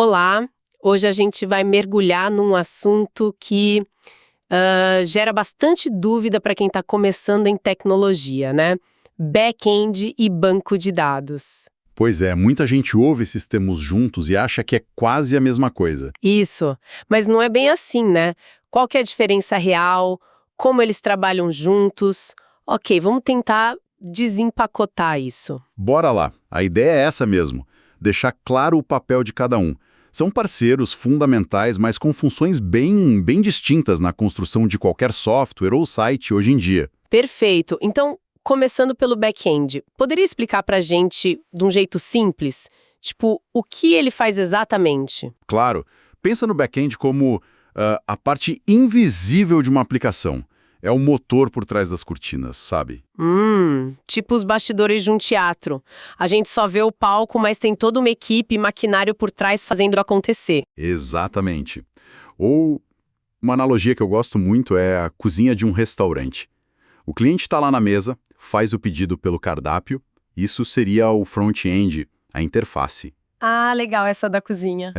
Olá, hoje a gente vai mergulhar num assunto que gera bastante dúvida para quem está começando em tecnologia, né? Back-end e banco de dados. Pois é, muita gente ouve esses termos juntos e acha que é quase a mesma coisa. Isso, mas não é bem assim, né? Qual que é a diferença real? Como eles trabalham juntos? Ok, vamos tentar desempacotar isso. Bora lá, a ideia é essa mesmo, deixar claro o papel de cada um. São parceiros fundamentais, mas com funções bem distintas na construção de qualquer software ou site hoje em dia. Perfeito. Então, começando pelo back-end, poderia explicar para a gente de um jeito simples? Tipo, o que ele faz exatamente? Claro, pensa no back-end como a parte invisível de uma aplicação. É o motor por trás das cortinas, sabe? Tipo os bastidores de um teatro. A gente só vê o palco, mas tem toda uma equipe e maquinário por trás fazendo acontecer. Exatamente. Ou uma analogia que eu gosto muito é a cozinha de um restaurante. O cliente está lá na mesa, faz o pedido pelo cardápio, isso seria o front-end, a interface. Ah, legal essa da cozinha.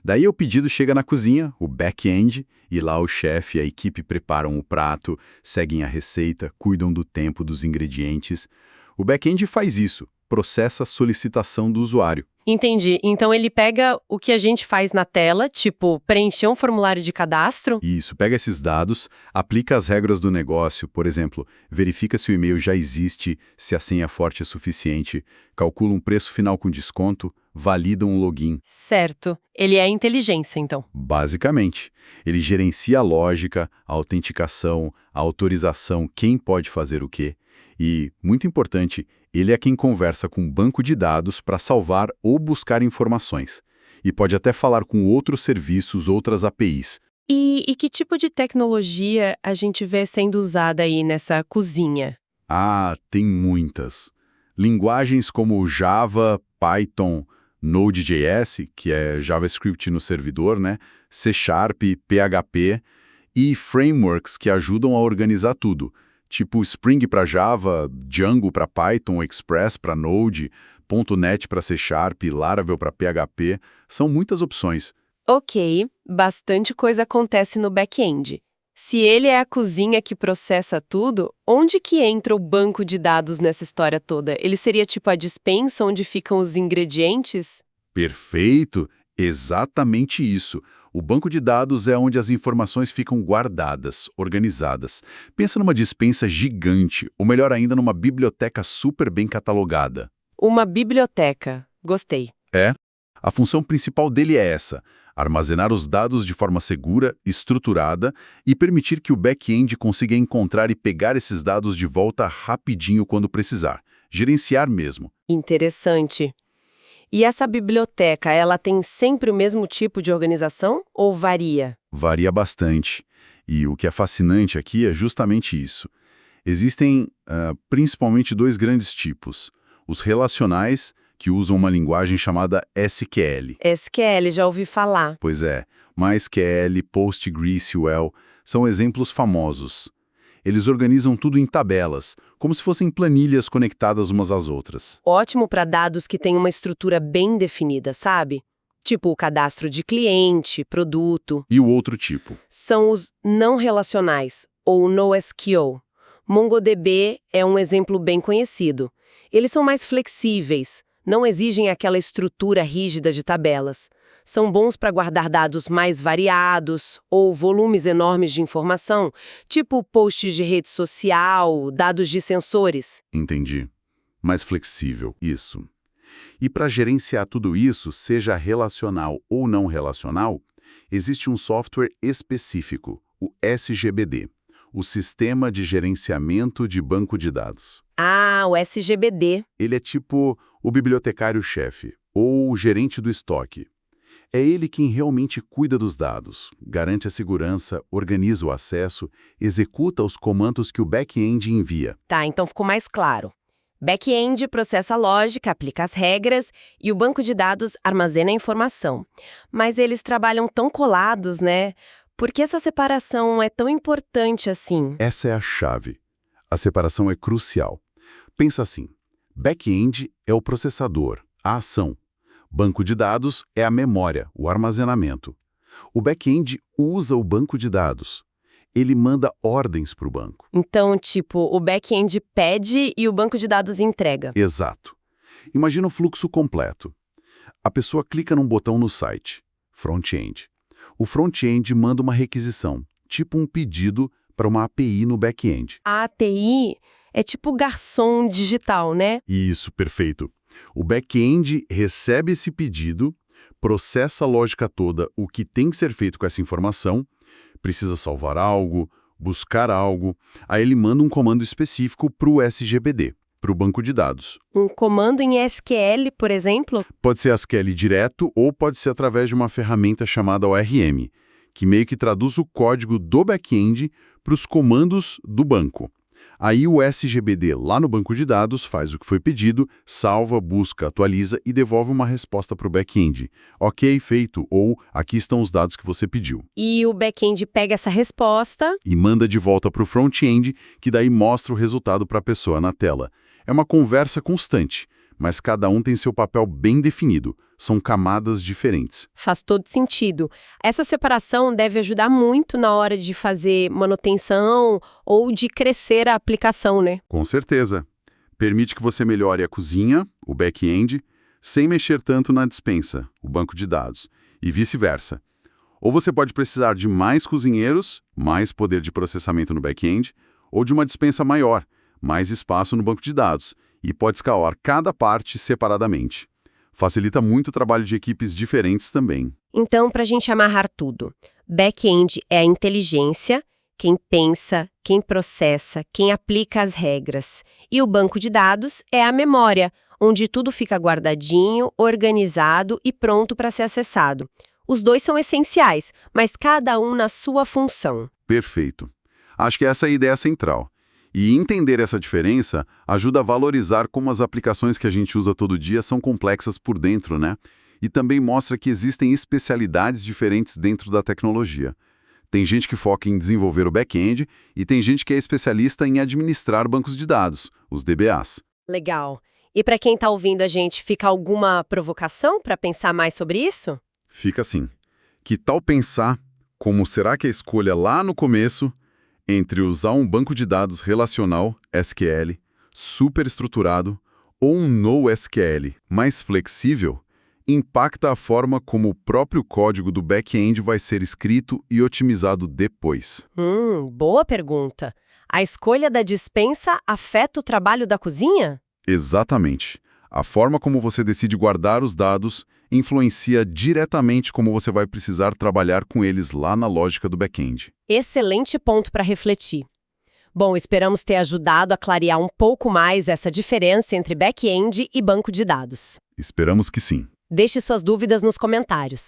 Daí o pedido chega na cozinha, o back-end, e lá o chefe e a equipe preparam o prato, seguem a receita, cuidam do tempo dos ingredientes. O back-end faz isso, processa a solicitação do usuário. Entendi. Então ele pega o que a gente faz na tela, tipo preencher um formulário de cadastro? Isso, pega esses dados, aplica as regras do negócio, por exemplo, verifica se o e-mail já existe, se a senha forte é suficiente, calcula um preço final com desconto, valida um login. Certo. Ele é inteligência, então. Basicamente, ele gerencia a lógica, a autenticação, a autorização, quem pode fazer o quê. E, muito importante, ele é quem conversa com um banco de dados para salvar ou buscar informações. E pode até falar com outros serviços, outras APIs. E que tipo de tecnologia a gente vê sendo usada aí nessa cozinha? Ah, tem muitas. Linguagens como Java, Python, Node.js, que é JavaScript no servidor, né? C#, PHP e frameworks que ajudam a organizar tudo, tipo Spring para Java, Django para Python, Express para Node, .NET para C#, Laravel para PHP, são muitas opções. Ok, bastante coisa acontece no back-end. Se ele é a cozinha que processa tudo, onde que entra o banco de dados nessa história toda? Ele seria tipo a despensa onde ficam os ingredientes? Perfeito! Exatamente isso. O banco de dados é onde as informações ficam guardadas, organizadas. Pensa numa despensa gigante, ou melhor ainda, numa biblioteca super bem catalogada. Uma biblioteca. Gostei. A função principal dele é essa: armazenar os dados de forma segura, estruturada e permitir que o back-end consiga encontrar e pegar esses dados de volta rapidinho quando precisar. Gerenciar mesmo. Interessante. E essa biblioteca, ela tem sempre o mesmo tipo de organização ou varia? Varia bastante. E o que é fascinante aqui é justamente isso. Existem principalmente dois grandes tipos: os relacionais, que usam uma linguagem chamada SQL. SQL, já ouvi falar. Pois é, MySQL, PostgreSQL são exemplos famosos. Eles organizam tudo em tabelas, como se fossem planilhas conectadas umas às outras. Ótimo para dados que têm uma estrutura bem definida, sabe? Tipo o cadastro de cliente, produto. E o outro tipo? São os não relacionais, ou NoSQL. MongoDB é um exemplo bem conhecido. Eles são mais flexíveis, não exigem aquela estrutura rígida de tabelas. São bons para guardar dados mais variados ou volumes enormes de informação, tipo posts de rede social, dados de sensores. Entendi. Mais flexível, isso. E para gerenciar tudo isso, seja relacional ou não relacional, existe um software específico, o SGBD, o Sistema de Gerenciamento de Banco de Dados. Ah, o SGBD. Ele é tipo o bibliotecário-chefe ou o gerente do estoque. É ele quem realmente cuida dos dados, garante a segurança, organiza o acesso, executa os comandos que o back-end envia. Tá, então ficou mais claro. Back-end processa a lógica, aplica as regras e o banco de dados armazena a informação. Mas eles trabalham tão colados, né? Por que essa separação é tão importante assim? Essa é a chave. A separação é crucial. Pensa assim, back-end é o processador, a ação. Banco de dados é a memória, o armazenamento. O back-end usa o banco de dados. Ele manda ordens para o banco. Então, tipo, o back-end pede e o banco de dados entrega. Exato. Imagina o fluxo completo. A pessoa clica num botão no site, front-end. O front-end manda uma requisição, tipo um pedido para uma API no back-end. A API é tipo garçom digital, né? Isso, perfeito. O back-end recebe esse pedido, processa a lógica toda, o que tem que ser feito com essa informação, precisa salvar algo, buscar algo, aí ele manda um comando específico para o SGBD, para o banco de dados. Um comando em SQL, por exemplo? Pode ser SQL direto ou pode ser através de uma ferramenta chamada ORM, que meio que traduz o código do back-end para os comandos do banco. Aí o SGBD lá no banco de dados faz o que foi pedido, salva, busca, atualiza e devolve uma resposta para o back-end. Ok, feito, ou aqui estão os dados que você pediu. E o back-end pega essa resposta E manda de volta para o front-end, que daí mostra o resultado para a pessoa na tela. É uma conversa constante, mas cada um tem seu papel bem definido. São camadas diferentes. Faz todo sentido. Essa separação deve ajudar muito na hora de fazer manutenção ou de crescer a aplicação, né? Com certeza. Permite que você melhore a cozinha, o back-end, sem mexer tanto na despensa, o banco de dados, e vice-versa. Ou você pode precisar de mais cozinheiros, mais poder de processamento no back-end, ou de uma despensa maior, mais espaço no banco de dados, e pode escalar cada parte separadamente. Facilita muito o trabalho de equipes diferentes também. Então, para a gente amarrar tudo, back-end é a inteligência, quem pensa, quem processa, quem aplica as regras. E o banco de dados é a memória, onde tudo fica guardadinho, organizado e pronto para ser acessado. Os dois são essenciais, mas cada um na sua função. Perfeito. Acho que essa é a ideia central. E entender essa diferença ajuda a valorizar como as aplicações que a gente usa todo dia são complexas por dentro, né? E também mostra que existem especialidades diferentes dentro da tecnologia. Tem gente que foca em desenvolver o back-end e tem gente que é especialista em administrar bancos de dados, os DBAs. Legal. E para quem está ouvindo a gente, fica alguma provocação para pensar mais sobre isso? Fica assim. Que tal pensar como será que a escolha lá no começo entre usar um banco de dados relacional, SQL, super estruturado, ou um NoSQL mais flexível, impacta a forma como o próprio código do back-end vai ser escrito e otimizado depois? Boa pergunta. A escolha da dispensa afeta o trabalho da cozinha? Exatamente. A forma como você decide guardar os dados influencia diretamente como você vai precisar trabalhar com eles lá na lógica do back-end. Excelente ponto para refletir. Bom, esperamos ter ajudado a clarear um pouco mais essa diferença entre back-end e banco de dados. Esperamos que sim. Deixe suas dúvidas nos comentários.